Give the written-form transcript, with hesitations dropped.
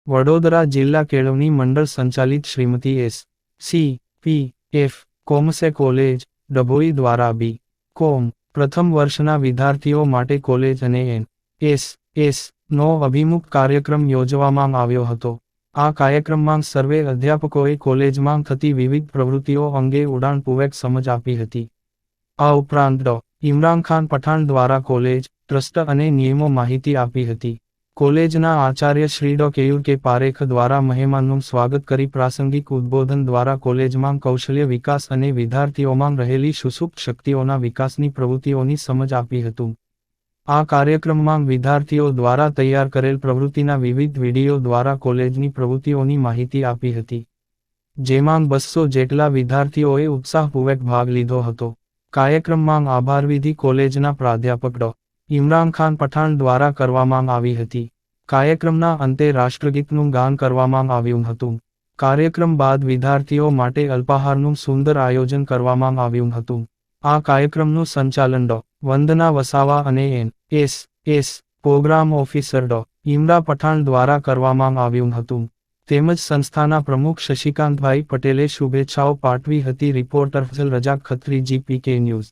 વડોદરા જિલ્લા કેળવણી મંડળ સંચાલિત શ્રીમતી એસ.સી.પી.એફ. કોમર્સ કોલેજ, ડભોઈ દ્વારા બી.કોમ. પ્રથમ વર્ષના વિદ્યાર્થીઓ માટે કોલેજ અને એન.એસ.એસ. નો અભિમુખ કાર્યક્રમ યોજવામાં આવ્યો હતો. આ કાર્યક્રમમાં સર્વે અધ્યાપકોએ કોલેજમાં થતી વિવિધ પ્રવૃત્તિઓ અંગે ઊંડાણપૂર્વક સમજ આપી હતી. આ ઉપરાંત ડો. ઇમરાન ખાન પઠાણ દ્વારા કોલેજ, ટ્રસ્ટ અને નિયમો માહિતી આપી હતી. કોલેજના આચાર્ય શ્રી ડો. કે પારેખ દ્વારા મહેમાનનું સ્વાગત કરી પ્રાસંગિક ઉદ્બોધન દ્વારા કોલેજમાં કૌશલ્ય વિકાસ અને વિદ્યાર્થીઓમાં રહેલી સુસુપ્ત શક્તિઓના વિકાસની પ્રવૃત્તિઓની સમજ આપી હતું. આ કાર્યક્રમમાં વિદ્યાર્થીઓ દ્વારા તૈયાર કરેલ પ્રવૃત્તિના વિવિધ વિડીયો દ્વારા કોલેજની પ્રવૃત્તિઓની માહિતી આપી હતી. જેમાં 200 જેટલા વિદ્યાર્થીઓએ ઉત્સાહપૂર્વક ભાગ લીધો હતો. કાર્યક્રમમાં આભારવિધિ કોલેજના પ્રાધ્યાપક ડો. ઇમરાન ખાન પઠાણ દ્વારા કરવામાં આવી હતી. કાર્યક્રમના અંતે રાષ્ટ્રગીતનું ગાન કરવામાં આવ્યું હતું. કાર્યક્રમ બાદ વિદ્યાર્થીઓ માટે અલ્પાહારનું સુંદર આયોજન કરવામાં આવ્યું હતું. આ કાર્યક્રમનું સંચાલન ડો. વંદના વસાવા અને એન.એસ.એસ. પ્રોગ્રામ ઓફિસર ડો. ઇમરા પઠાણ દ્વારા કરવામાં આવ્યું હતું. તેમજ સંસ્થાના પ્રમુખ શશિકાંતભાઈ પટેલે શુભેચ્છાઓ પાઠવી હતી. રિપોર્ટર ફઝલ રજા ખત્રી, GPK ન્યૂઝ.